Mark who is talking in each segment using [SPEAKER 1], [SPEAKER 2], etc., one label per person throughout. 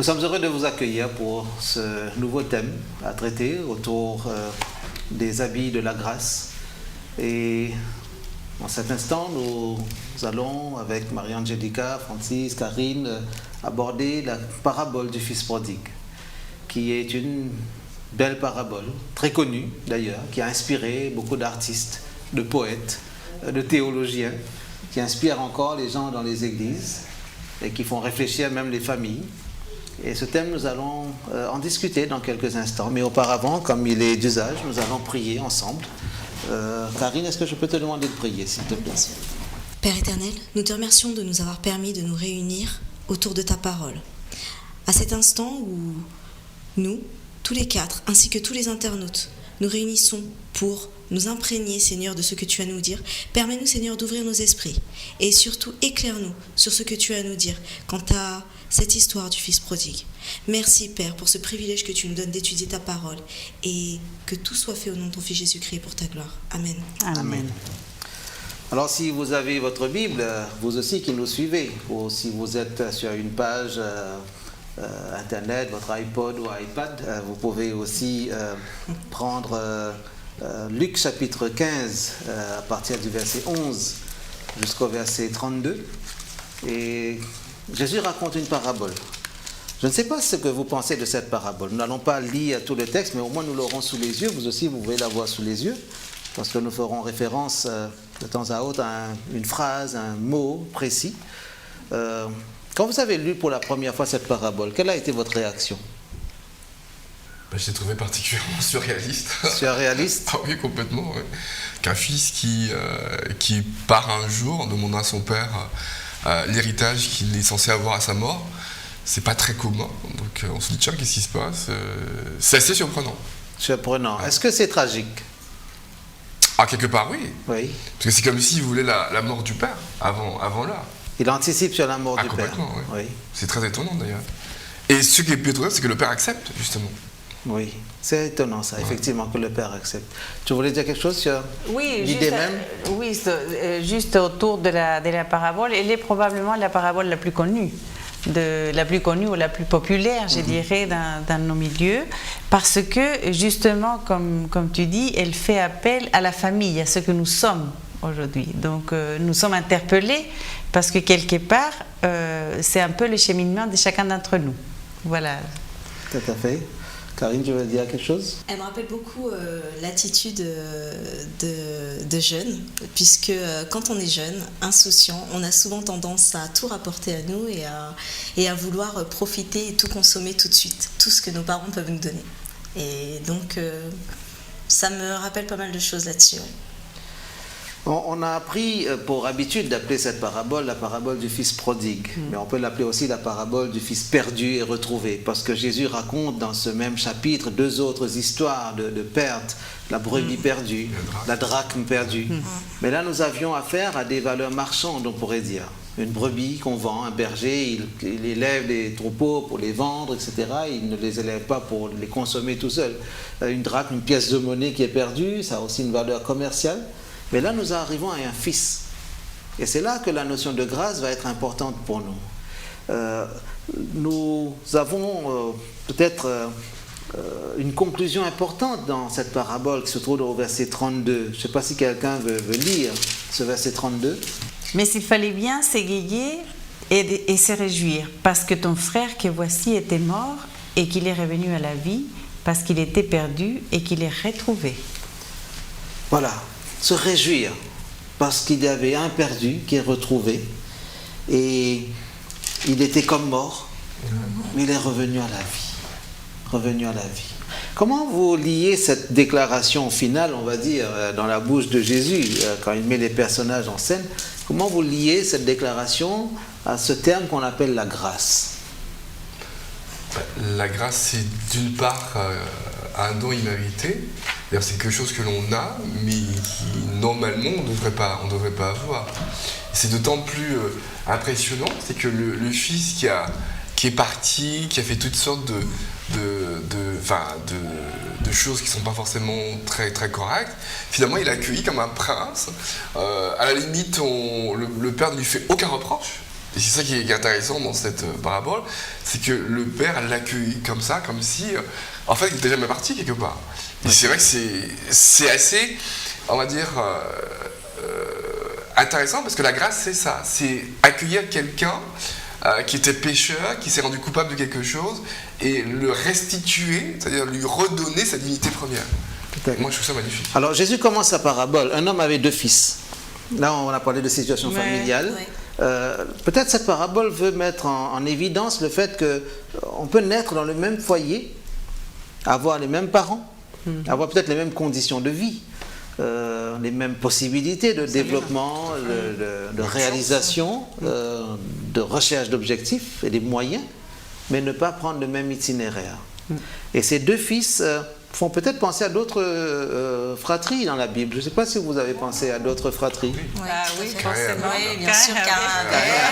[SPEAKER 1] Nous sommes heureux de vous accueillir pour ce nouveau thème à traiter autour des habits de la grâce. Et en cet instant, nous allons, avec Marie-Angelica, Francis, Karine, aborder la parabole du Fils prodigue, qui est une belle parabole, très connue d'ailleurs, qui a inspiré beaucoup d'artistes, de poètes, de théologiens, qui inspire encore les gens dans les églises et qui font réfléchir même les familles. Et ce thème, nous allons en discuter dans quelques instants. Mais auparavant, comme il est d'usage, nous allons prier ensemble. Karine, est-ce que je peux te demander de prier, s'il te plaît?
[SPEAKER 2] Père éternel, nous te remercions de nous avoir permis de nous réunir autour de ta parole. À cet instant où nous, tous les quatre, ainsi que tous les internautes, nous réunissons pour nous imprégner, Seigneur, de ce que tu as à nous dire. Permets-nous, Seigneur, d'ouvrir nos esprits et surtout éclaire-nous sur ce que tu as à nous dire quant à cette histoire du Fils prodigue. Merci, Père, pour ce privilège que tu nous donnes d'étudier ta parole et que tout soit fait au nom de ton Fils Jésus-Christ pour ta gloire. Amen.
[SPEAKER 1] Amen. Alors, si vous avez votre Bible, vous aussi qui nous suivez, ou si vous êtes sur une page Internet, votre iPod ou iPad, vous pouvez aussi prendre Luc chapitre 15 à partir du verset 11 jusqu'au verset 32. Et Jésus raconte une parabole. Je ne sais pas ce que vous pensez de cette parabole. Nous n'allons pas lire tout le texte, mais au moins nous l'aurons sous les yeux. Vous aussi, vous pouvez l'avoir sous les yeux, parce que nous ferons référence de temps à autre à une phrase, un mot précis. Quand vous avez lu pour la première fois cette parabole, quelle a été votre réaction?
[SPEAKER 3] Je l'ai trouvé particulièrement surréaliste.
[SPEAKER 1] Surréaliste?
[SPEAKER 3] Ah oui, complètement. Ouais. Qu'un fils qui part un jour demandant à son père l'héritage qu'il est censé avoir à sa mort, c'est pas très commun. Donc on se dit, tiens, qu'est-ce qui se passe? C'est assez surprenant.
[SPEAKER 1] Surprenant. Ouais. Est-ce que c'est tragique?
[SPEAKER 3] Ah, quelque part, oui.
[SPEAKER 1] Oui.
[SPEAKER 3] Parce que c'est comme s'il voulait la mort du père avant l'heure.
[SPEAKER 1] Il anticipe sur la mort du père.
[SPEAKER 3] Complètement, oui.
[SPEAKER 1] Oui.
[SPEAKER 3] C'est très étonnant d'ailleurs. Et ce qui est plus étonnant, c'est que le père accepte, justement.
[SPEAKER 1] Oui, c'est étonnant ça, effectivement, que le père accepte. Tu voulais dire quelque chose sur l'idée même?
[SPEAKER 4] Oui, juste autour de la parabole. Elle est probablement la parabole la plus connue. La plus connue ou la plus populaire, je dirais, dans nos milieux, parce que justement, comme tu dis, elle fait appel à la famille, à ce que nous sommes aujourd'hui. Donc nous sommes interpellés parce que quelque part, c'est un peu le cheminement de chacun d'entre nous. Voilà.
[SPEAKER 1] Tout à fait. Karine, tu veux dire quelque chose?
[SPEAKER 2] Elle me rappelle beaucoup l'attitude de jeunes, puisque quand on est jeune, insouciant, on a souvent tendance à tout rapporter à nous et à vouloir profiter et tout consommer tout de suite, tout ce que nos parents peuvent nous donner. Et donc, ça me rappelle pas mal de choses là-dessus. Ouais.
[SPEAKER 1] On a pris pour habitude d'appeler cette parabole la parabole du Fils prodigue, mais on peut l'appeler aussi la parabole du Fils perdu et retrouvé, parce que Jésus raconte dans ce même chapitre deux autres histoires de perte, la brebis perdue, la drachme perdue. Mais là, nous avions affaire à des valeurs marchandes, on pourrait dire. Une brebis qu'on vend, un berger, il élève des troupeaux pour les vendre, etc. Il ne les élève pas pour les consommer tout seul. Une drachme, une pièce de monnaie qui est perdue, ça a aussi une valeur commerciale. Mais là, nous arrivons à un fils. Et c'est là que la notion de grâce va être importante pour nous. Nous avons peut-être une conclusion importante dans cette parabole qui se trouve au verset 32. Je ne sais pas si quelqu'un veut lire ce verset 32.
[SPEAKER 4] Mais s'il fallait bien s'égayer et se réjouir, parce que ton frère que voici était mort et qu'il est revenu à la vie, parce qu'il était perdu et qu'il est retrouvé.
[SPEAKER 1] Voilà. Se réjouir parce qu'il y avait un perdu qui est retrouvé et il était comme mort, mais il est revenu à la vie. Revenu à la vie. Comment vous liez cette déclaration finale, on va dire, dans la bouche de Jésus, quand il met les personnages en scène, comment vous liez cette déclaration à ce terme qu'on appelle la grâce?
[SPEAKER 3] La grâce, c'est d'une part un don immérité. D'ailleurs, c'est quelque chose que l'on a, mais qui normalement on ne devrait pas avoir. C'est d'autant plus impressionnant, c'est que le fils qui est parti, qui a fait toutes sortes de choses qui ne sont pas forcément très, très correctes, finalement il est accueilli comme un prince. À la limite, le père ne lui fait aucun reproche. Et c'est ça qui est intéressant dans cette parabole, c'est que le père l'accueille comme ça, comme si, en fait, il n'était jamais parti quelque part. Et c'est vrai que c'est assez, on va dire, intéressant, parce que la grâce, c'est ça, c'est accueillir quelqu'un qui était pécheur, qui s'est rendu coupable de quelque chose, et le restituer, c'est-à-dire lui redonner sa dignité première. Moi, je trouve ça magnifique.
[SPEAKER 1] Alors, Jésus commence sa parabole. Un homme avait 2 fils. Là, on a parlé de situation familiale. Peut-être cette parabole veut mettre en évidence le fait qu'on peut naître dans le même foyer, avoir les mêmes parents, avoir peut-être les mêmes conditions de vie, les mêmes possibilités de développement, de réalisation, de recherche d'objectifs et des moyens, mais ne pas prendre le même itinéraire. Et ces 2 fils font peut-être penser à d'autres fratries dans la Bible. Je ne sais pas si vous avez pensé à d'autres fratries.
[SPEAKER 4] Oui,
[SPEAKER 2] forcément. Oui, bien sûr,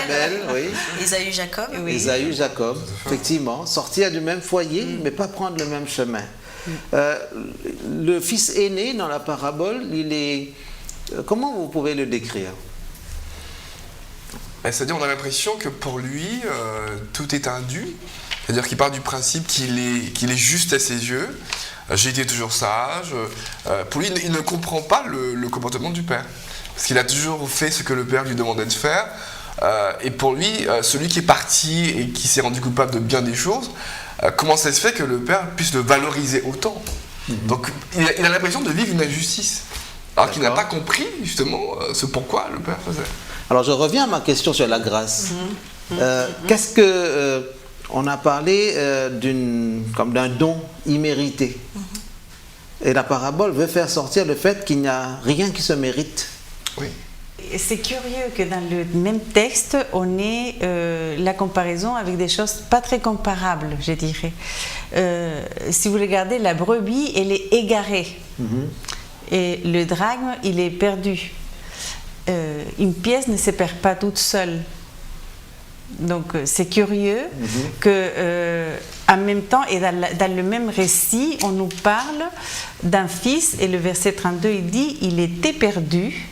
[SPEAKER 1] Abel, oui.
[SPEAKER 2] Ésaü, Jacob.
[SPEAKER 4] Oui.
[SPEAKER 1] Ésaü, Jacob, effectivement, sortir du même foyer, mais pas prendre le même chemin. Le fils aîné dans la parabole, il est... Comment vous pouvez le décrire?
[SPEAKER 3] C'est-à-dire, on a l'impression que pour lui, tout est un dû. C'est-à-dire qu'il part du principe qu'il est juste à ses yeux. J'ai été toujours sage. Pour lui, il ne comprend pas le comportement du père. Parce qu'il a toujours fait ce que le père lui demandait de faire. Et pour lui, celui qui est parti et qui s'est rendu coupable de bien des choses, comment ça se fait que le père puisse le valoriser autant? Donc, il a l'impression de vivre une injustice. Alors qu'il n'a pas compris, justement, ce pourquoi le père faisait.
[SPEAKER 1] Alors, je reviens à ma question sur la grâce. Qu'est-ce que... on a parlé comme d'un don immérité. Et la parabole veut faire sortir le fait qu'il n'y a rien qui se mérite.
[SPEAKER 3] Oui.
[SPEAKER 4] C'est curieux que dans le même texte, on ait la comparaison avec des choses pas très comparables, je dirais. Si vous regardez, la brebis, elle est égarée. Et le drachme, il est perdu. Une pièce ne se perd pas toute seule. Donc c'est curieux que en même temps et dans le même récit on nous parle d'un fils et le verset 32 il dit il était perdu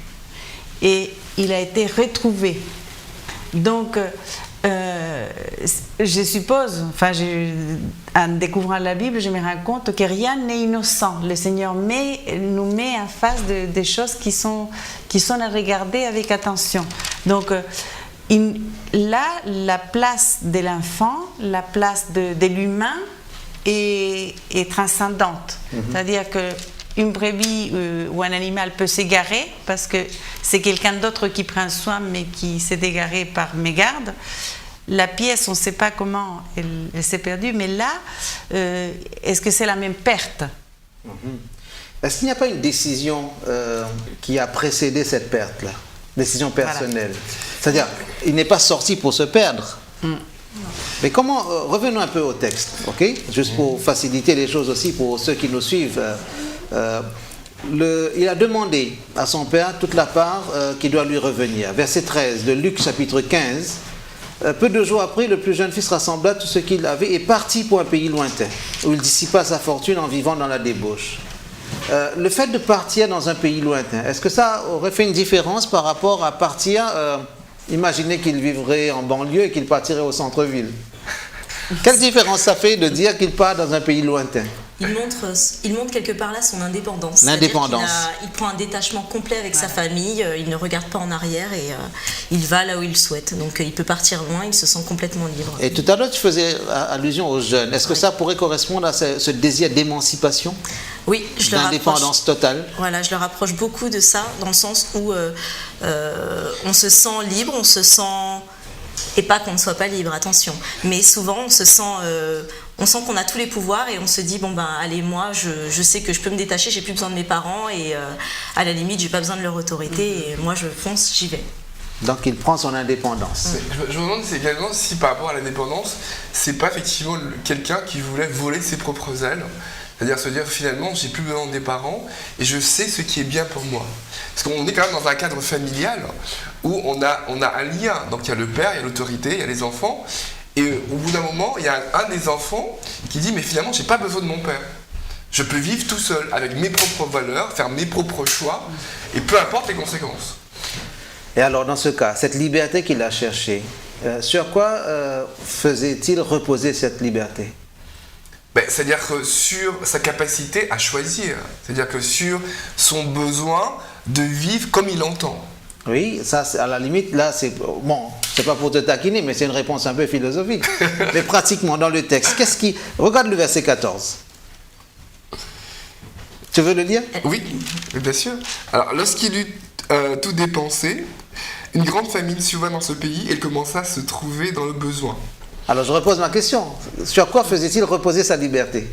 [SPEAKER 4] et il a été retrouvé. Donc je suppose, en découvrant la Bible, je me rends compte que rien n'est innocent. Le Seigneur nous met en face des choses qui sont à regarder avec attention. Donc là, la place de l'enfant, la place de l'humain est transcendante. C'est-à-dire qu'une brebis ou un animal peut s'égarer parce que c'est quelqu'un d'autre qui prend soin mais qui s'est égaré par mégarde. La pièce, on ne sait pas comment elle s'est perdue, mais là, est-ce que c'est la même perte?
[SPEAKER 1] Est-ce qu'il n'y a pas une décision qui a précédé cette perte-là? Décision personnelle. C'est-à-dire, il n'est pas sorti pour se perdre. Mais comment, revenons un peu au texte, ok? Juste pour faciliter les choses aussi pour ceux qui nous suivent. Il a demandé à son père toute la part qui doit lui revenir. Verset 13 de Luc chapitre 15. Peu de jours après, le plus jeune fils rassembla tout ce qu'il avait et partit pour un pays lointain, où il dissipa sa fortune en vivant dans la débauche. Le fait de partir dans un pays lointain, est-ce que ça aurait fait une différence par rapport à partir, imaginez qu'il vivrait en banlieue et qu'il partirait au centre-ville? Quelle différence ça fait de dire qu'il part dans un pays lointain?
[SPEAKER 5] Il montre quelque part là son indépendance.
[SPEAKER 1] L'indépendance.
[SPEAKER 5] Il prend un détachement complet avec sa famille, il ne regarde pas en arrière et il va là où il souhaite. Donc il peut partir loin, il se sent complètement libre.
[SPEAKER 1] Et tout à l'heure tu faisais allusion aux jeunes. Est-ce que ça pourrait correspondre à ce désir d'émancipation?
[SPEAKER 5] Oui, je le
[SPEAKER 1] d'indépendance totale.
[SPEAKER 5] Voilà, je le rapproche beaucoup de ça, dans le sens où on se sent libre, on se sent... Et pas qu'on ne soit pas libre, attention. Mais souvent, on sent qu'on a tous les pouvoirs et on se dit, bon ben, allez, moi, je sais que je peux me détacher, j'ai plus besoin de mes parents et à la limite, j'ai pas besoin de leur autorité et moi, je fonce, j'y vais.
[SPEAKER 1] Donc, il prend son indépendance.
[SPEAKER 3] Je me demande également si par rapport à l'indépendance, c'est pas effectivement quelqu'un qui voulait voler ses propres ailes. C'est-à-dire se dire finalement, j'ai plus besoin des parents et je sais ce qui est bien pour moi. Parce qu'on est quand même dans un cadre familial où on a un lien. Donc il y a le père, il y a l'autorité, il y a les enfants. Et au bout d'un moment, il y a un des enfants qui dit, mais finalement, j'ai pas besoin de mon père. Je peux vivre tout seul avec mes propres valeurs, faire mes propres choix et peu importe les conséquences.
[SPEAKER 1] Et alors dans ce cas, cette liberté qu'il a cherchée, Sur quoi faisait-il reposer cette liberté?
[SPEAKER 3] C'est-à-dire que sur sa capacité à choisir, c'est-à-dire que sur son besoin de vivre comme il entend.
[SPEAKER 1] Oui, ça, à la limite, là, c'est bon, c'est pas pour te taquiner, mais c'est une réponse un peu philosophique. Mais pratiquement, dans le texte, regarde le verset 14. Tu veux le lire?
[SPEAKER 3] Oui, bien sûr. Alors, lorsqu'il eut tout dépensé, une grande famine survint dans ce pays et il commença à se trouver dans le besoin.
[SPEAKER 1] Alors, je repose ma question. Sur quoi faisait-il reposer sa liberté?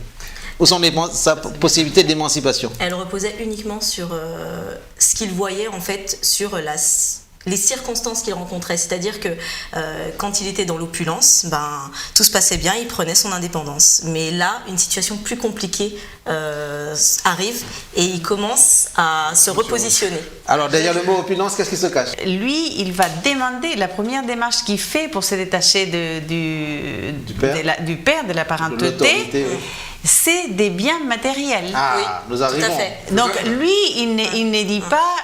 [SPEAKER 1] Ou sa possibilité d'émancipation?
[SPEAKER 5] Elle reposait uniquement sur ce qu'il voyait, en fait, sur les circonstances qu'il rencontrait. C'est-à-dire que quand il était dans l'opulence, tout se passait bien, il prenait son indépendance. Mais là, une situation plus compliquée arrive et il commence à se repositionner.
[SPEAKER 1] Alors, derrière le mot opulence, qu'est-ce qui se cache?
[SPEAKER 4] Lui, il va demander, la première démarche qu'il fait pour se détacher du père, de la parenteté,
[SPEAKER 1] oui.
[SPEAKER 4] C'est des biens matériels.
[SPEAKER 1] Ah,
[SPEAKER 5] oui,
[SPEAKER 1] nous arrivons.
[SPEAKER 5] tout à fait.
[SPEAKER 4] Donc lui, il ne dit pas,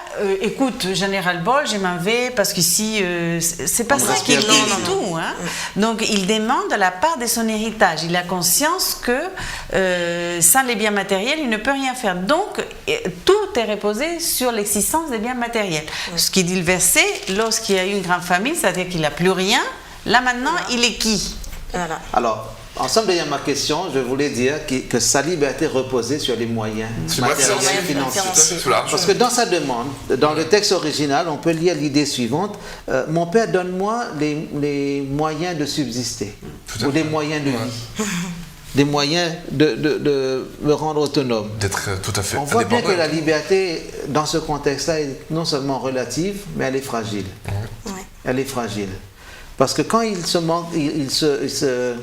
[SPEAKER 4] écoute, général bol, je m'en vais parce qu'ici, c'est pas ça qu'il dit du tout. Hein. Donc il demande de la part de son héritage. Il a conscience que sans les biens matériels, il ne peut rien faire. Donc tout est reposé sur l'existence des biens matériels. Ce qui dit le verset, lorsqu'il y a eu une grande famine, c'est-à-dire qu'il n'a plus rien, là maintenant, il est qui?
[SPEAKER 1] Voilà. Alors, ensemble derrière ma question, je voulais dire que sa liberté reposait sur les moyens matériels et financiers. Parce que dans sa demande, dans le texte original, on peut lire l'idée suivante, mon père, donne-moi les moyens de subsister, ou des moyens de vie, des moyens de me rendre autonome.
[SPEAKER 3] D'être tout à fait
[SPEAKER 1] On voit bien que la liberté, dans ce contexte-là, est non seulement relative, mais elle est fragile. Elle est fragile. Parce que quand il se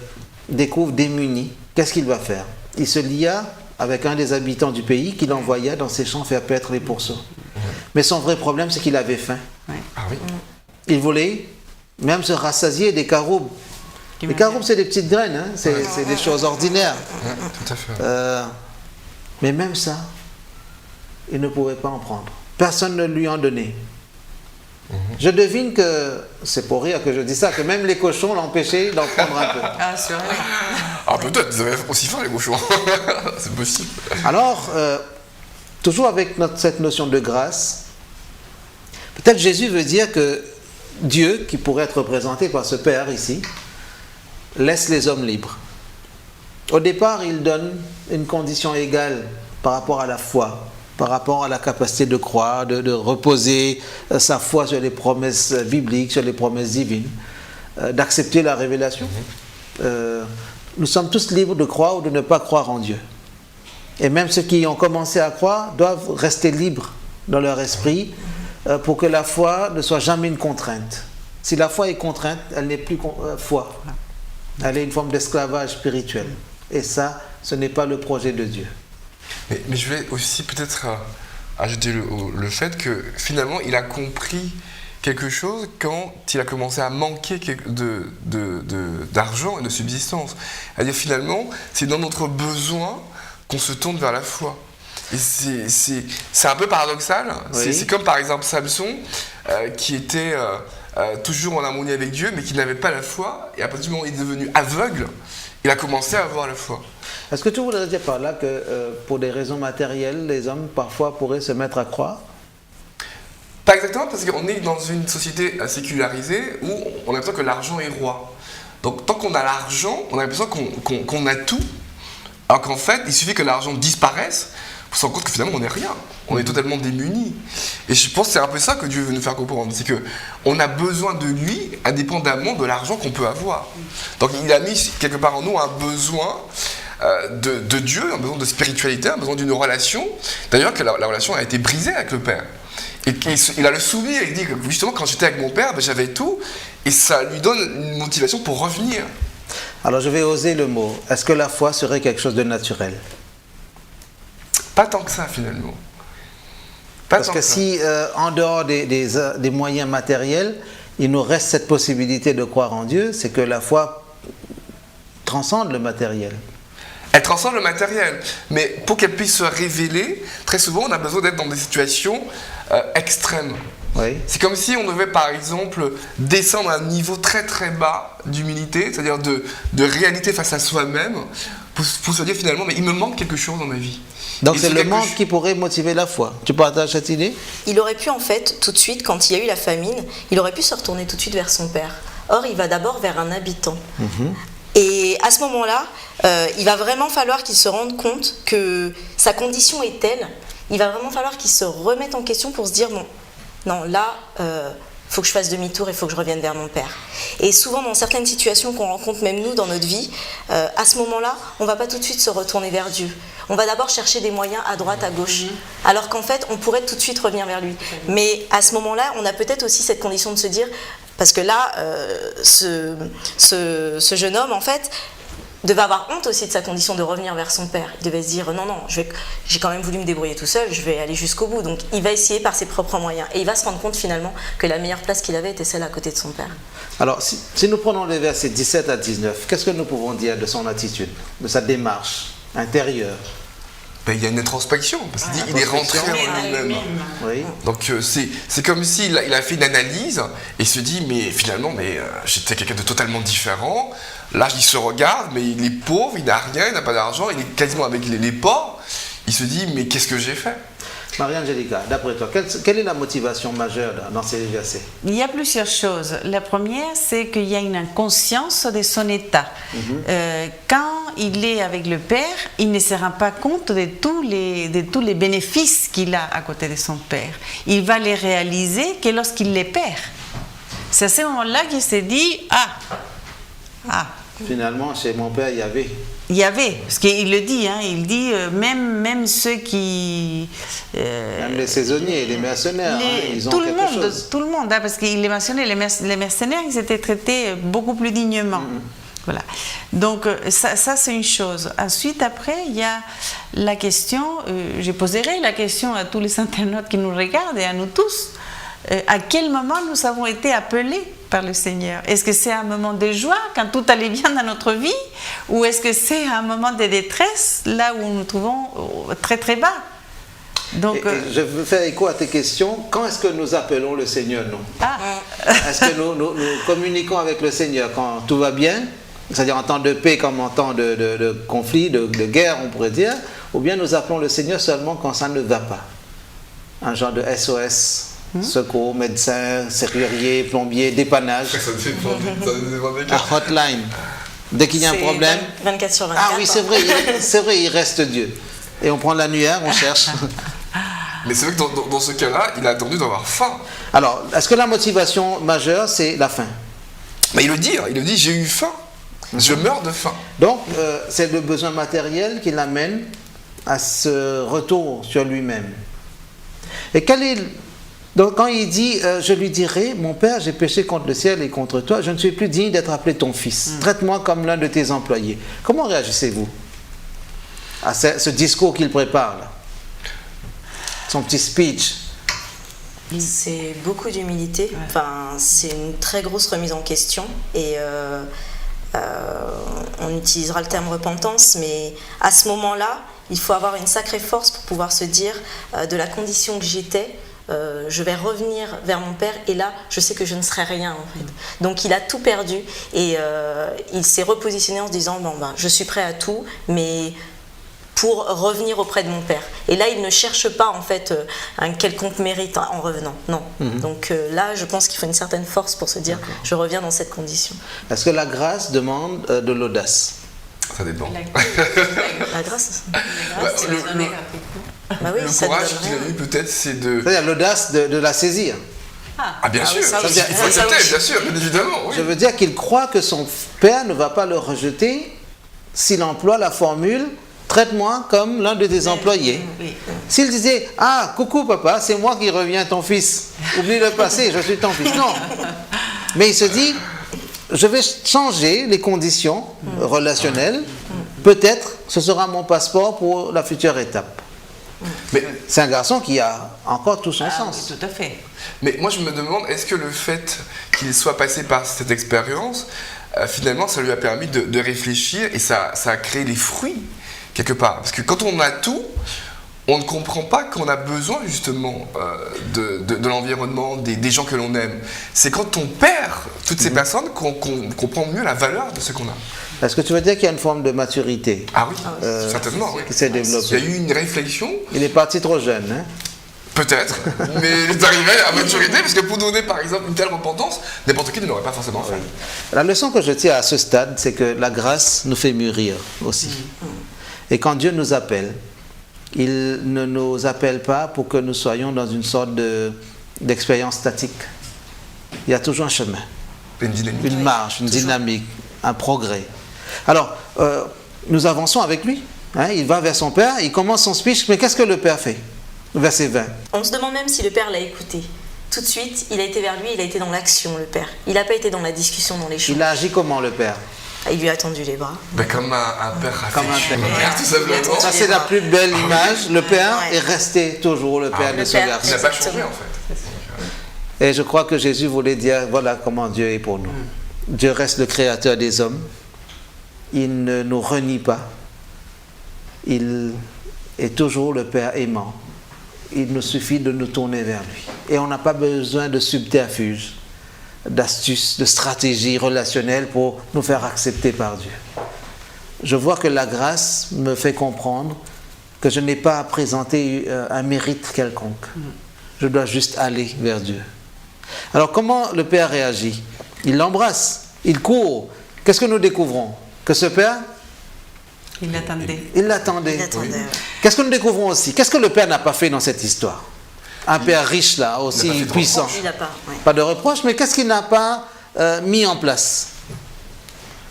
[SPEAKER 1] découvre démuni, qu'est-ce qu'il va faire? Il se lia avec un des habitants du pays qu'il envoya dans ses champs faire paître les pourceaux. Mais son vrai problème, c'est qu'il avait faim.
[SPEAKER 3] Ah oui.
[SPEAKER 1] Il voulait même se rassasier des caroubes. Les caroubes, c'est des petites graines, hein? C'est des choses ordinaires.
[SPEAKER 3] Tout à fait.
[SPEAKER 1] Mais même ça, il ne pouvait pas en prendre. Personne ne lui en donnait. Je devine que, c'est pour rire que je dis ça, que même les cochons l'empêchaient d'en prendre un peu.
[SPEAKER 4] Ah, c'est vrai.
[SPEAKER 3] Ah, peut-être, ils avaient aussi faim les cochons. C'est possible.
[SPEAKER 1] Alors, toujours avec cette notion de grâce, peut-être Jésus veut dire que Dieu, qui pourrait être représenté par ce Père ici, laisse les hommes libres. Au départ, il donne une condition égale par rapport à la foi, par rapport à la capacité de croire, de reposer sa foi sur les promesses bibliques, sur les promesses divines, d'accepter la révélation. Nous sommes tous libres de croire ou de ne pas croire en Dieu. Et même ceux qui ont commencé à croire doivent rester libres dans leur esprit pour que la foi ne soit jamais une contrainte. Si la foi est contrainte, elle n'est plus foi. Elle est une forme d'esclavage spirituel. Et ça, ce n'est pas le projet de Dieu.
[SPEAKER 3] Mais je voulais aussi peut-être ajouter le fait que finalement il a compris quelque chose quand il a commencé à manquer d'argent et de subsistance. C'est-à-dire finalement, c'est dans notre besoin qu'on se tourne vers la foi. Et c'est un peu paradoxal. Oui. C'est comme par exemple Samson qui était toujours en harmonie avec Dieu mais qui n'avait pas la foi. Et à partir du moment où il est devenu aveugle, il a commencé à avoir la foi.
[SPEAKER 1] Est-ce que tu voudrais dire par là que pour des raisons matérielles, les hommes parfois pourraient se mettre à croire?
[SPEAKER 3] Pas exactement, parce qu'on est dans une société sécularisée où on a l'impression que l'argent est roi. Donc tant qu'on a l'argent, on a l'impression qu'on a tout, alors qu'en fait, il suffit que l'argent disparaisse pour se rendre compte que finalement on n'est rien. On est totalement démunis. Et je pense que c'est un peu ça que Dieu veut nous faire comprendre. C'est qu'on a besoin de lui indépendamment de l'argent qu'on peut avoir. Donc il a mis quelque part en nous un besoin de Dieu, un besoin de spiritualité, un besoin d'une relation. D'ailleurs que la relation a été brisée avec le Père. Et il a le souvenir, il dit que justement quand j'étais avec mon Père, j'avais tout. Et ça lui donne une motivation pour revenir.
[SPEAKER 1] Alors je vais oser le mot. Est-ce que la foi serait quelque chose de naturel?
[SPEAKER 3] Pas tant que ça finalement.
[SPEAKER 1] Parce que si en dehors des moyens matériels, il nous reste cette possibilité de croire en Dieu, c'est que la foi transcende le matériel.
[SPEAKER 3] Elle transforme le matériel. Mais pour qu'elle puisse se révéler, très souvent, on a besoin d'être dans des situations extrêmes.
[SPEAKER 1] Oui.
[SPEAKER 3] C'est comme si on devait, par exemple, descendre à un niveau très très bas d'humilité, c'est-à-dire de réalité face à soi-même, pour se dire finalement, mais il me manque quelque chose dans ma vie.
[SPEAKER 1] Donc
[SPEAKER 3] Et
[SPEAKER 1] c'est le
[SPEAKER 3] quelque
[SPEAKER 1] manque
[SPEAKER 3] chose-
[SPEAKER 1] qui pourrait motiver la foi. Tu partages cette idée?
[SPEAKER 5] Il aurait pu en fait, tout de suite, quand il y a eu la famine, il aurait pu se retourner tout de suite vers son père. Or, il va d'abord vers un habitant. Et à ce moment-là, il va vraiment falloir qu'il se rende compte que sa condition est telle, il va vraiment falloir qu'il se remette en question pour se dire, bon, non, là, faut que je fasse demi-tour, il faut que je revienne vers mon père. Et souvent, dans certaines situations qu'on rencontre, même nous, dans notre vie, à ce moment-là, on ne va pas tout de suite se retourner vers Dieu. On va d'abord chercher des moyens à droite, à gauche. Alors qu'en fait, on pourrait tout de suite revenir vers lui. Mais à ce moment-là, on a peut-être aussi cette condition de se dire, parce que là, ce jeune homme, en fait, devait avoir honte aussi de sa condition de revenir vers son père. Il devait se dire, non, j'ai quand même voulu me débrouiller tout seul, je vais aller jusqu'au bout. Donc il va essayer par ses propres moyens. Et il va se rendre compte finalement que la meilleure place qu'il avait était celle à côté de son père.
[SPEAKER 1] Alors, si nous prenons les versets 17 à 19, qu'est-ce que nous pouvons dire de son attitude, de sa démarche intérieure?
[SPEAKER 3] Ben, il y a une introspection, parce qu'il dit il est rentré en lui-même.
[SPEAKER 1] Oui.
[SPEAKER 3] Donc c'est comme s'il il a fait une analyse et se dit mais finalement j'étais quelqu'un de totalement différent. Là il se regarde mais il est pauvre, il n'a rien, il n'a pas d'argent, il est quasiment avec les pauvres. Il se dit mais qu'est-ce que j'ai fait?
[SPEAKER 1] Marie-Angelica, d'après toi, quelle est la motivation majeure dans ces versets?
[SPEAKER 4] Il y a plusieurs choses. La première, c'est qu'il y a une inconscience de son état. Quand il est avec le père, il ne se rend pas compte de tous les bénéfices qu'il a à côté de son père. Il va les réaliser que lorsqu'il les perd. C'est à ce moment-là qu'il se dit
[SPEAKER 1] Finalement, chez mon père, il y avait.
[SPEAKER 4] Il y avait, parce qu'il le dit, il dit même ceux qui...
[SPEAKER 1] Même les saisonniers, les mercenaires, ils ont quelque chose.
[SPEAKER 4] Tout le monde, parce qu'il les mentionnait, les mercenaires, ils étaient traités beaucoup plus dignement. Voilà. Donc ça c'est une chose. Ensuite, après, il y a la question, je poserai la question à tous les internautes qui nous regardent et à nous tous, à quel moment nous avons été appelés par le Seigneur? Est-ce que c'est un moment de joie, quand tout allait bien dans notre vie, ou est-ce que c'est un moment de détresse, là où nous nous trouvons très très bas? Donc,
[SPEAKER 1] et je veux faire écho à tes questions. Quand est-ce que nous appelons le Seigneur, nous? Est-ce que nous communiquons avec le Seigneur quand tout va bien, c'est-à-dire en temps de paix comme en temps de conflit, de guerre, on pourrait dire, ou bien nous appelons le Seigneur seulement quand ça ne va pas? Un genre de SOS. Secours, médecin, serrurier, plombier, dépannage.
[SPEAKER 3] Ça dépend des cas.
[SPEAKER 1] À hotline. Dès qu'il y a un problème.
[SPEAKER 5] 24 sur 24.
[SPEAKER 1] Ah oui, c'est vrai, il reste Dieu. Et on prend l'annuaire, on cherche.
[SPEAKER 3] Mais c'est vrai que dans ce cas-là, il a attendu d'avoir faim.
[SPEAKER 1] Alors, est-ce que la motivation majeure, c'est la faim?
[SPEAKER 3] Mais il le dit, j'ai eu faim. Je meurs de faim.
[SPEAKER 1] Donc, c'est le besoin matériel qui l'amène à ce retour sur lui-même. Et quel est... Donc quand il dit, je lui dirai, mon père, j'ai péché contre le ciel et contre toi, je ne suis plus digne d'être appelé ton fils. Traite-moi comme l'un de tes employés. Comment réagissez-vous à ce discours qu'il prépare là? Son petit speech.
[SPEAKER 5] C'est beaucoup d'humilité. Enfin, c'est une très grosse remise en question. Et on utilisera le terme repentance, mais à ce moment-là, il faut avoir une sacrée force pour pouvoir se dire de la condition que j'étais. Je vais revenir vers mon père et là je sais que je ne serai rien en fait. Donc il a tout perdu et il s'est repositionné en se disant je suis prêt à tout mais pour revenir auprès de mon père. Et là il ne cherche pas en fait un quelconque mérite en revenant, non. Donc là je pense qu'il faut une certaine force pour se dire je reviens dans cette condition.
[SPEAKER 1] Est-ce que la grâce demande de l'audace?
[SPEAKER 3] Ça dépend.
[SPEAKER 5] La grâce,
[SPEAKER 3] Le
[SPEAKER 5] ça
[SPEAKER 3] courage
[SPEAKER 5] donne
[SPEAKER 3] qu'il a
[SPEAKER 5] rien.
[SPEAKER 3] eu peut-être c'est de...
[SPEAKER 1] C'est-à-dire l'audace de la saisir.
[SPEAKER 3] Ah bien sûr,
[SPEAKER 5] ça,
[SPEAKER 3] il faut
[SPEAKER 5] ça,
[SPEAKER 3] accepter,
[SPEAKER 5] oui.
[SPEAKER 3] bien sûr, bien évidemment. Oui.
[SPEAKER 1] Je veux dire qu'il croit que son père ne va pas le rejeter s'il emploie la formule « traite-moi comme l'un de tes employés ». S'il disait « ah, coucou papa, c'est moi qui reviens ton fils, oublie le passé, je suis ton fils ». Non. Mais il se dit « je vais changer les conditions relationnelles, peut-être ce sera mon passeport pour la future étape ». Mais c'est un garçon qui a encore tout son sens.
[SPEAKER 4] Oui, tout à fait.
[SPEAKER 3] Mais moi je me demande, est-ce que le fait qu'il soit passé par cette expérience, finalement ça lui a permis de réfléchir et ça a créé les fruits quelque part. Parce que quand on a tout, on ne comprend pas qu'on a besoin justement de l'environnement, des gens que l'on aime. C'est quand on perd toutes ces personnes qu'on comprend mieux la valeur de ce qu'on a.
[SPEAKER 1] Est-ce que tu veux dire qu'il y a une forme de maturité
[SPEAKER 3] Ah oui, certainement. Oui.
[SPEAKER 1] qui s'est
[SPEAKER 3] Il y a
[SPEAKER 1] développée?
[SPEAKER 3] eu une réflexion.
[SPEAKER 1] Il est parti trop jeune, hein?
[SPEAKER 3] Peut-être, mais il est arrivé à maturité, parce que pour donner par exemple une telle repentance, n'importe qui ne l'aurait pas forcément fait.
[SPEAKER 1] La leçon que je tiens à ce stade, c'est que la grâce nous fait mûrir aussi. Et quand Dieu nous appelle, il ne nous appelle pas pour que nous soyons dans une sorte d'expérience statique. Il y a toujours un chemin,
[SPEAKER 3] Une dynamique.
[SPEAKER 1] une marche, une dynamique, un progrès. Alors, nous avançons avec lui. Hein, il va vers son Père, il commence son speech, mais qu'est-ce que le Père fait? Verset 20.
[SPEAKER 5] On se demande même si le Père l'a écouté. Tout de suite, il a été vers lui, il a été dans l'action, le Père. Il n'a pas été dans la discussion, dans l'échange.
[SPEAKER 1] Il a agi comment, le Père?
[SPEAKER 5] Il lui a tendu les bras.
[SPEAKER 3] Ben, comme un père
[SPEAKER 1] Comme un
[SPEAKER 3] réfléchi.
[SPEAKER 1] père.
[SPEAKER 3] Tout simplement.
[SPEAKER 1] Ça, c'est la plus belle image. Le Père
[SPEAKER 5] Ouais.
[SPEAKER 1] est resté toujours le Père
[SPEAKER 3] Ah,
[SPEAKER 1] de
[SPEAKER 5] le
[SPEAKER 1] ce
[SPEAKER 5] Père.
[SPEAKER 1] garçon.
[SPEAKER 3] Il n'a pas
[SPEAKER 5] Exactement.
[SPEAKER 3] changé en fait.
[SPEAKER 1] Et je crois que Jésus voulait dire, voilà comment Dieu est pour nous. Dieu reste le créateur des hommes. Il ne nous renie pas. Il est toujours le Père aimant. Il nous suffit de nous tourner vers lui. Et on n'a pas besoin de subterfuges, d'astuces, de stratégies relationnelles pour nous faire accepter par Dieu. Je vois que la grâce me fait comprendre que je n'ai pas à présenter un mérite quelconque. Je dois juste aller vers Dieu. Alors comment le Père réagit? Il l'embrasse, il court. Qu'est-ce que nous découvrons? Que ce Père,
[SPEAKER 4] Il l'attendait.
[SPEAKER 1] il l'attendait.
[SPEAKER 5] Il attendait.
[SPEAKER 1] Qu'est-ce que nous découvrons aussi? Qu'est-ce que le Père n'a pas fait dans cette histoire? Un Père riche là, aussi
[SPEAKER 3] n'a pas fait de
[SPEAKER 1] puissant.
[SPEAKER 3] reproche.
[SPEAKER 5] Il n'a pas. Ouais.
[SPEAKER 1] Pas de reproche, mais qu'est-ce qu'il n'a pas mis en place?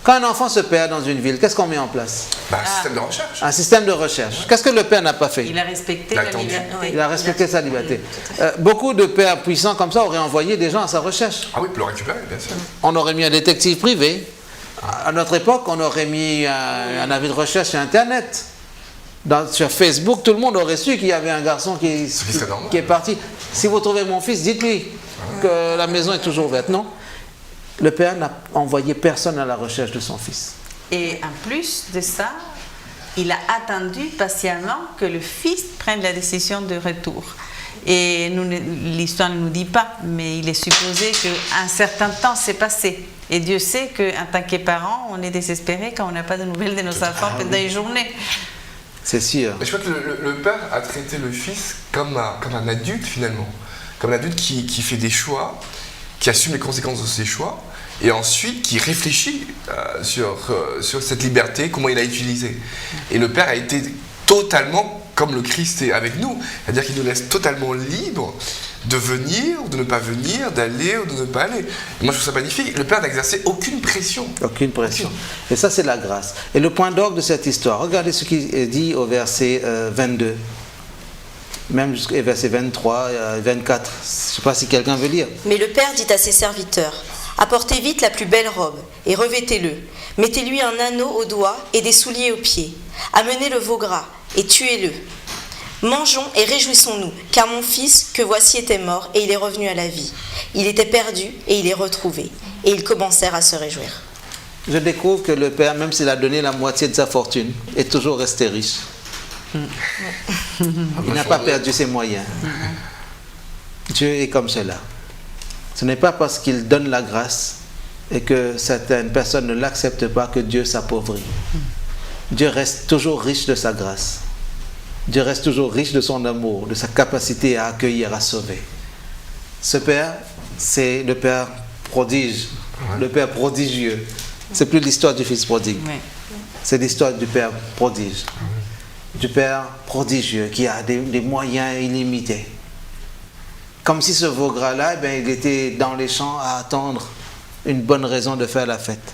[SPEAKER 1] Quand un enfant se perd dans une ville, qu'est-ce qu'on met en place?
[SPEAKER 3] Bah, un système de recherche.
[SPEAKER 1] Un système de recherche. Qu'est-ce que le Père n'a pas fait?
[SPEAKER 4] Il a respecté
[SPEAKER 3] Il a
[SPEAKER 4] la
[SPEAKER 3] attendu.
[SPEAKER 4] liberté.
[SPEAKER 5] Ouais.
[SPEAKER 1] Il a respecté sa liberté. Beaucoup de pères puissants comme ça auraient envoyé des gens à sa recherche.
[SPEAKER 3] Ah oui, pour le récupérer, bien sûr.
[SPEAKER 1] On aurait mis un détective privé. À notre époque, on aurait mis un avis de recherche sur Internet. Sur Facebook, tout le monde aurait su qu'il y avait un garçon qui
[SPEAKER 3] serait normal.
[SPEAKER 1] est parti. Si vous trouvez mon fils, dites-lui que la maison est toujours ouverte. Non. Le Père n'a envoyé personne à la recherche de son fils.
[SPEAKER 4] Et en plus de ça, il a attendu patiemment que le fils prenne la décision de retour. Et l'histoire ne nous dit pas, mais il est supposé qu'un certain temps s'est passé. Et Dieu sait qu'en tant que parents, on est désespéré quand on n'a pas de nouvelles de nos enfants pendant une journée.
[SPEAKER 1] C'est sûr.
[SPEAKER 3] Mais je crois que le père a traité le fils comme un adulte finalement. Comme un adulte qui fait des choix, qui assume les conséquences de ses choix, et ensuite qui réfléchit sur cette liberté, comment il a utilisé. Et le père a été totalement comme le Christ est avec nous, c'est-à-dire qu'il nous laisse totalement libres de venir ou de ne pas venir, d'aller ou de ne pas aller. Et moi je trouve ça magnifique, le père n'a exercé aucune pression.
[SPEAKER 1] Aucune pression. Et ça, c'est la grâce. Et le point d'orgue de cette histoire, regardez ce qu'il est dit au verset 22, même jusqu'au verset 23, 24. Je ne sais pas si quelqu'un veut lire.
[SPEAKER 5] Mais le Père dit à ses serviteurs, apportez vite la plus belle robe et revêtez-le. Mettez-lui un anneau au doigt et des souliers aux pieds. Amenez le veau gras et tuez-le. Mangeons et réjouissons-nous, car mon fils, que voici, était mort et il est revenu à la vie. Il était perdu et il est retrouvé. Et ils commencèrent à se réjouir.
[SPEAKER 1] Je découvre que le Père, même s'il a donné la moitié de sa fortune, est toujours resté riche. Il n'a pas perdu ses moyens. Dieu est comme cela. Ce n'est pas parce qu'il donne la grâce et que certaines personnes ne l'acceptent pas que Dieu s'appauvrit. Dieu reste toujours riche de sa grâce. Dieu reste toujours riche de son amour, de sa capacité à accueillir, à sauver. Ce Père, c'est le Père prodige, le Père prodigieux. C'est plus l'histoire du Fils prodigue.
[SPEAKER 4] Oui.
[SPEAKER 1] C'est l'histoire du Père prodige. Du Père prodigieux qui a des moyens illimités. Comme si ce veau gras-là, il était dans les champs à attendre une bonne raison de faire la fête.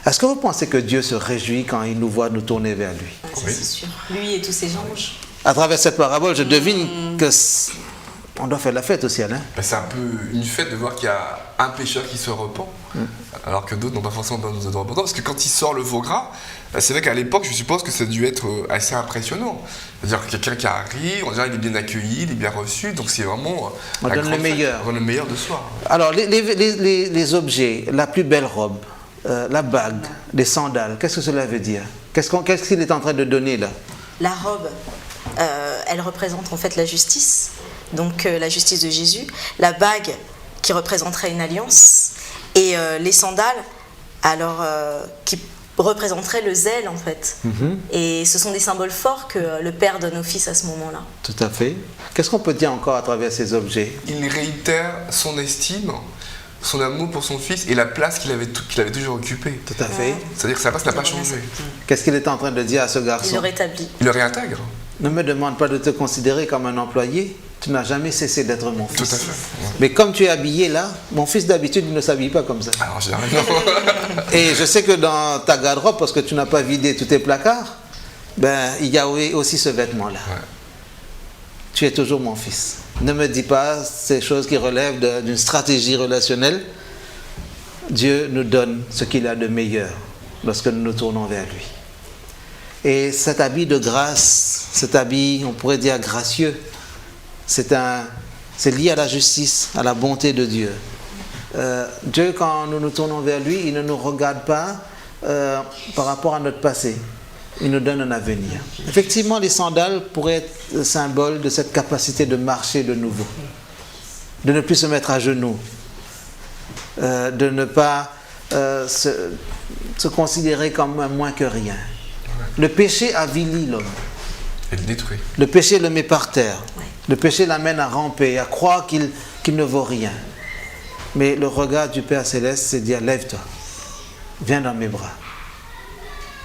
[SPEAKER 1] Est-ce que vous pensez que Dieu se réjouit quand il nous voit nous tourner vers lui?
[SPEAKER 5] Ça, c'est sûr. Lui et tous ses anges.
[SPEAKER 1] À travers cette parabole, je devine que on doit faire la fête au ciel. Hein?
[SPEAKER 3] Ben, c'est un peu une fête de voir qu'il y a un pécheur qui se repent, alors que d'autres n'ont pas forcément besoin de repentance. Parce que quand il sort le veau gras, c'est vrai qu'à l'époque, je suppose que ça a dû être assez impressionnant. C'est-à-dire que quelqu'un qui arrive, on dirait qu'il est bien accueilli, il est bien reçu, donc c'est vraiment...
[SPEAKER 1] On donne le meilleur.
[SPEAKER 3] On donne le meilleur de soi.
[SPEAKER 1] Alors, les objets, la plus belle robe, la bague, les sandales, qu'est-ce que cela veut dire? Qu'est-ce qu'il est en train de donner là?
[SPEAKER 5] La robe, elle représente en fait la justice, donc la justice de Jésus. La bague qui représenterait une alliance. Et les sandales, alors, qui représenteraient le zèle en fait. Et ce sont des symboles forts que le Père donne au Fils à ce moment-là.
[SPEAKER 1] Tout à fait. Qu'est-ce qu'on peut dire encore à travers ces objets?
[SPEAKER 3] Il réitère son estime, son amour pour son fils et la place qu'il avait toujours occupée.
[SPEAKER 1] Tout à fait.
[SPEAKER 3] C'est-à-dire que sa place n'a pas changé.
[SPEAKER 1] Qu'est-ce qu'il est en train de dire à ce garçon?
[SPEAKER 5] Il le rétablit.
[SPEAKER 3] Il le réintègre.
[SPEAKER 1] Ne me demande pas de te considérer comme un employé. Tu n'as jamais cessé d'être mon fils.
[SPEAKER 3] Tout à fait. Ouais.
[SPEAKER 1] Mais comme tu es habillé là, mon fils d'habitude il ne s'habille pas comme ça.
[SPEAKER 3] Alors, généralement.
[SPEAKER 1] Et je sais que dans ta garde-robe, parce que tu n'as pas vidé tous tes placards, ben, il y a aussi ce vêtement-là.
[SPEAKER 3] Ouais.
[SPEAKER 1] Tu es toujours mon fils. Ne me dis pas ces choses qui relèvent d'une stratégie relationnelle. Dieu nous donne ce qu'il a de meilleur lorsque nous nous tournons vers lui. Et cet habit de grâce, cet habit, on pourrait dire gracieux, c'est lié à la justice, à la bonté de Dieu. Dieu, quand nous nous tournons vers lui, il ne nous regarde pas par rapport à notre passé. Il nous donne un avenir. Effectivement, les sandales pourraient être le symbole de cette capacité de marcher de nouveau, de ne plus se mettre à genoux, de ne pas se considérer comme un moins que rien. Le péché avilit l'homme.
[SPEAKER 3] Il le détruit.
[SPEAKER 1] Le péché le met par terre. Le péché l'amène à ramper, à croire qu'il ne vaut rien. Mais le regard du Père Céleste, c'est de dire, lève-toi, viens dans mes bras.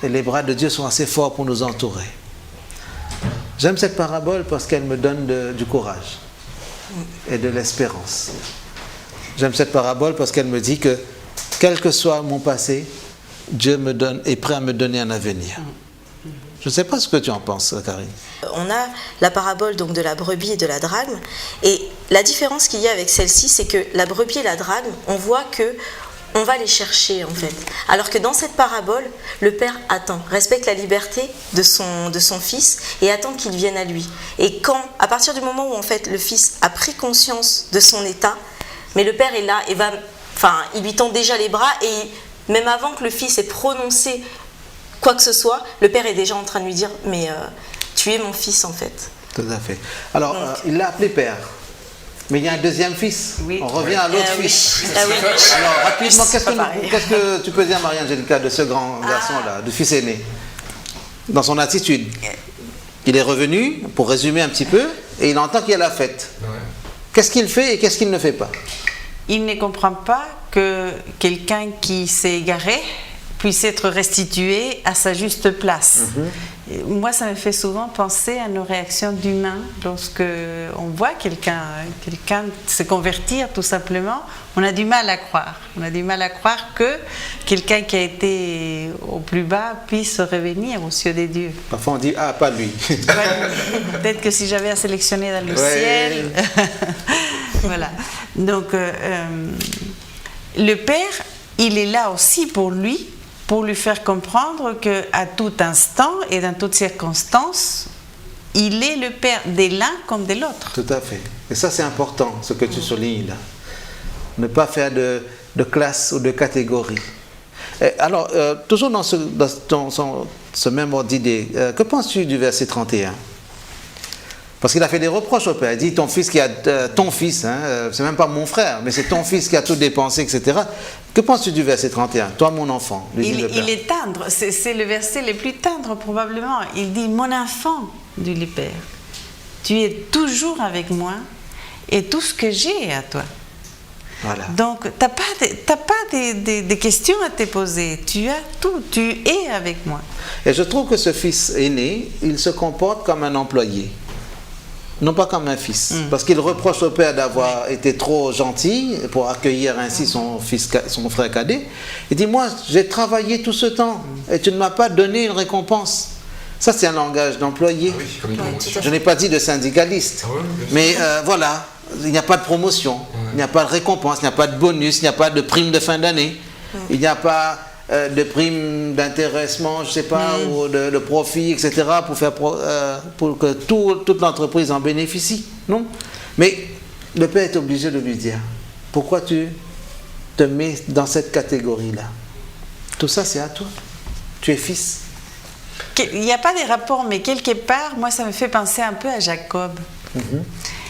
[SPEAKER 1] Et les bras de Dieu sont assez forts pour nous entourer. J'aime cette parabole parce qu'elle me donne du courage et de l'espérance. J'aime cette parabole parce qu'elle me dit que, quel que soit mon passé, Dieu est prêt à me donner un avenir. Je ne sais pas ce que tu en penses, Karine.
[SPEAKER 5] On a la parabole donc de la brebis et de la drachme, et la différence qu'il y a avec celle-ci, c'est que la brebis et la drachme, on voit que on va les chercher en fait. Alors que dans cette parabole, le père attend, respecte la liberté de son fils et attend qu'il vienne à lui. Et à partir du moment où en fait le fils a pris conscience de son état, mais le père est là et il lui tend déjà les bras, et même avant que le fils ait prononcé quoi que ce soit, le père est déjà en train de lui dire mais tu es mon fils en fait.
[SPEAKER 1] Tout à fait. Alors il l'a appelé père. Mais il y a un deuxième fils.
[SPEAKER 4] Oui.
[SPEAKER 1] On revient à l'autre fils.
[SPEAKER 5] Oui. Ah oui.
[SPEAKER 1] Alors rapidement, qu'est-ce
[SPEAKER 5] pareil.
[SPEAKER 1] que tu peux dire, Marie-Angélica, de ce grand garçon-là, du fils aîné, dans son attitude? Il est revenu, pour résumer un petit peu, et il entend qu'il y a la fête.
[SPEAKER 3] Ouais.
[SPEAKER 1] Qu'est-ce qu'il fait et qu'est-ce qu'il ne fait pas?
[SPEAKER 4] Il ne comprend pas que quelqu'un qui s'est égaré puisse être restitué à sa juste place. Moi, ça me fait souvent penser à nos réactions d'humains. Lorsque on voit quelqu'un se convertir, tout simplement, on a du mal à croire. On a du mal à croire que quelqu'un qui a été au plus bas puisse revenir aux cieux des dieux.
[SPEAKER 1] Parfois on dit, ah, pas lui.
[SPEAKER 4] Peut-être que si j'avais à sélectionner dans le
[SPEAKER 1] Ouais.
[SPEAKER 4] ciel. Voilà. Donc, le Père, il est là aussi pour lui faire comprendre qu'à tout instant et dans toutes circonstances, il est le Père de l'un comme de l'autre.
[SPEAKER 1] Tout à fait. Et ça, c'est important, ce que tu soulignes là. Ne pas faire de classe ou de catégorie. Alors, toujours dans ce même ordre d'idée, que penses-tu du verset 31 ? Parce qu'il a fait des reproches au père. Il dit, ton fils, c'est même pas mon frère, mais c'est ton fils qui a tout dépensé, etc. Que penses-tu du verset 31 ? Toi, mon enfant, lui dit le père.
[SPEAKER 4] Il est tendre, c'est le verset le plus tendre probablement. Il dit, mon enfant, dit le Père, tu es toujours avec moi et tout ce que j'ai est à toi.
[SPEAKER 1] Voilà.
[SPEAKER 4] Donc, tu n'as pas des questions à te poser. Tu as tout, tu es avec moi.
[SPEAKER 1] Et je trouve que ce fils aîné, il se comporte comme un employé. Non pas comme un fils. Parce qu'il reproche au père d'avoir été trop gentil pour accueillir ainsi son frère cadet. Il dit, moi, j'ai travaillé tout ce temps et tu ne m'as pas donné une récompense. Ça, c'est un langage d'employé.
[SPEAKER 3] Ah oui, comme une promotion.
[SPEAKER 1] Je n'ai pas dit de syndicaliste.
[SPEAKER 3] Ah ouais, bien sûr.
[SPEAKER 1] Mais voilà, il n'y a pas de promotion, il n'y a pas de récompense, il n'y a pas de bonus, il n'y a pas de prime de fin d'année, il n'y a pas de prime d'intéressement, je ne sais pas, ou de profit, etc., pour que toute l'entreprise en bénéficie. Non. Mais le père est obligé de lui dire, pourquoi tu te mets dans cette catégorie-là ? Tout ça, c'est à toi. Tu es fils.
[SPEAKER 4] Il n'y a pas de rapport, mais quelque part, moi, ça me fait penser un peu à Jacob.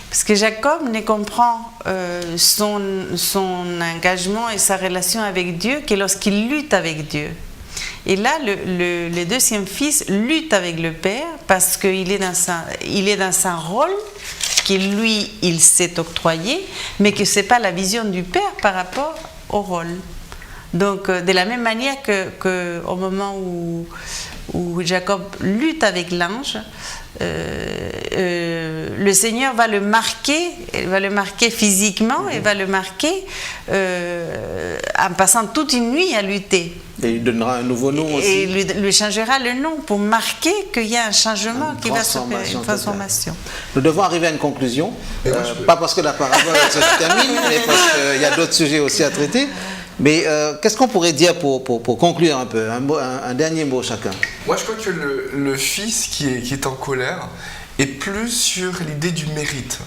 [SPEAKER 4] Parce que Jacob ne comprend son engagement et sa relation avec Dieu que lorsqu'il lutte avec Dieu. Et là, le deuxième fils lutte avec le père parce qu'il est dans un rôle que lui, il s'est octroyé, mais que ce n'est pas la vision du père par rapport au rôle. Donc, de la même manière qu'au moment où Jacob lutte avec l'ange, le Seigneur va le marquer physiquement et va le marquer en passant toute une nuit à lutter.
[SPEAKER 1] Et il donnera un nouveau nom aussi.
[SPEAKER 4] Et lui changera le nom pour marquer qu'il y a un changement qui va s'opérer, une transformation.
[SPEAKER 1] Nous devons arriver à une conclusion, pas parce que la parabole se termine, mais parce qu'il y a d'autres sujets aussi à traiter. Mais qu'est-ce qu'on pourrait dire pour conclure un peu, un dernier mot chacun?
[SPEAKER 3] Moi, je crois que le fils qui est en colère est plus sur l'idée du mérite.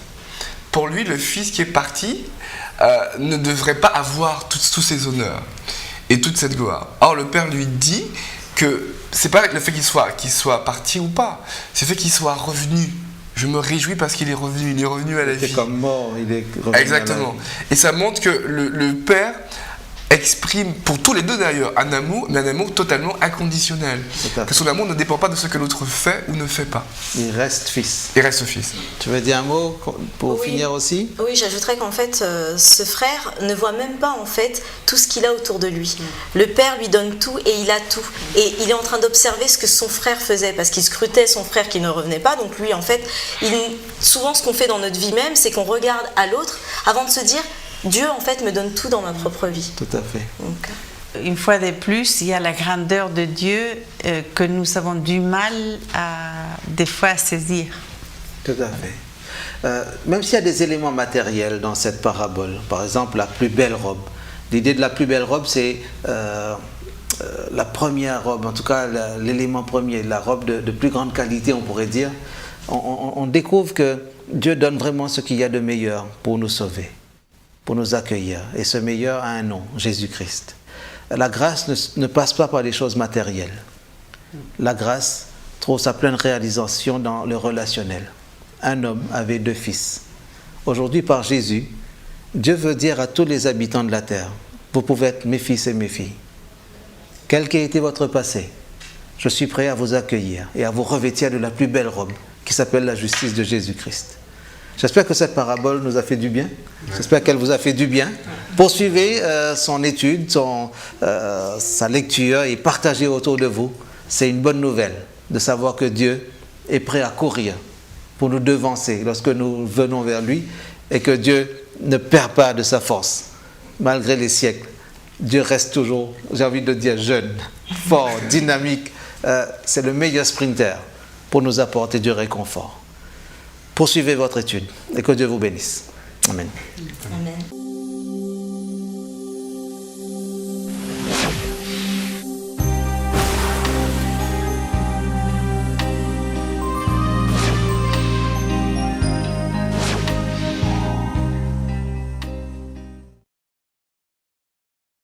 [SPEAKER 3] Pour lui, le fils qui est parti ne devrait pas avoir tous ces honneurs et toute cette gloire. Or, le père lui dit que c'est pas le fait qu'il soit parti ou pas, c'est le fait qu'il soit revenu. Je me réjouis parce qu'il est revenu à la vie.
[SPEAKER 1] C'est comme mort, il est revenu.
[SPEAKER 3] Exactement.
[SPEAKER 1] À la vie.
[SPEAKER 3] Et ça montre que le père exprime pour tous les deux d'ailleurs un amour, mais un amour totalement inconditionnel. Que son amour ne dépend pas de ce que l'autre fait ou ne fait pas.
[SPEAKER 1] Il reste fils.
[SPEAKER 3] Il reste fils.
[SPEAKER 1] Tu veux dire un mot pour finir aussi?
[SPEAKER 5] Oui, j'ajouterais qu'en fait, ce frère ne voit même pas en fait tout ce qu'il a autour de lui. Le père lui donne tout et il a tout. Et il est en train d'observer ce que son frère faisait parce qu'il scrutait son frère qui ne revenait pas. Donc lui, en fait, souvent ce qu'on fait dans notre vie même, c'est qu'on regarde à l'autre avant de se dire Dieu, en fait, me donne tout dans ma propre vie.
[SPEAKER 1] Tout à fait.
[SPEAKER 5] Donc,
[SPEAKER 4] une fois de plus, il y a la grandeur de Dieu que nous avons du mal des fois à saisir.
[SPEAKER 1] Tout à fait. Même s'il y a des éléments matériels dans cette parabole, par exemple la plus belle robe. L'idée de la plus belle robe, c'est la première robe, en tout cas l'élément premier, la robe de plus grande qualité, on pourrait dire. On découvre que Dieu donne vraiment ce qu'il y a de meilleur pour nous sauver, pour nous accueillir. Et ce meilleur a un nom, Jésus-Christ. La grâce ne passe pas par les choses matérielles. La grâce trouve sa pleine réalisation dans le relationnel. Un homme avait 2 fils. Aujourd'hui, par Jésus, Dieu veut dire à tous les habitants de la terre, vous pouvez être mes fils et mes filles. Quel qu'ait été votre passé, je suis prêt à vous accueillir et à vous revêtir de la plus belle robe qui s'appelle la justice de Jésus-Christ. J'espère que cette parabole nous a fait du bien. J'espère qu'elle vous a fait du bien. Poursuivez son étude, sa lecture et partagez autour de vous. C'est une bonne nouvelle de savoir que Dieu est prêt à courir pour nous devancer lorsque nous venons vers lui et que Dieu ne perd pas de sa force. Malgré les siècles, Dieu reste toujours, j'ai envie de dire, jeune, fort, dynamique. C'est le meilleur sprinter pour nous apporter du réconfort. Poursuivez votre étude et que Dieu vous bénisse. Amen.
[SPEAKER 5] Amen.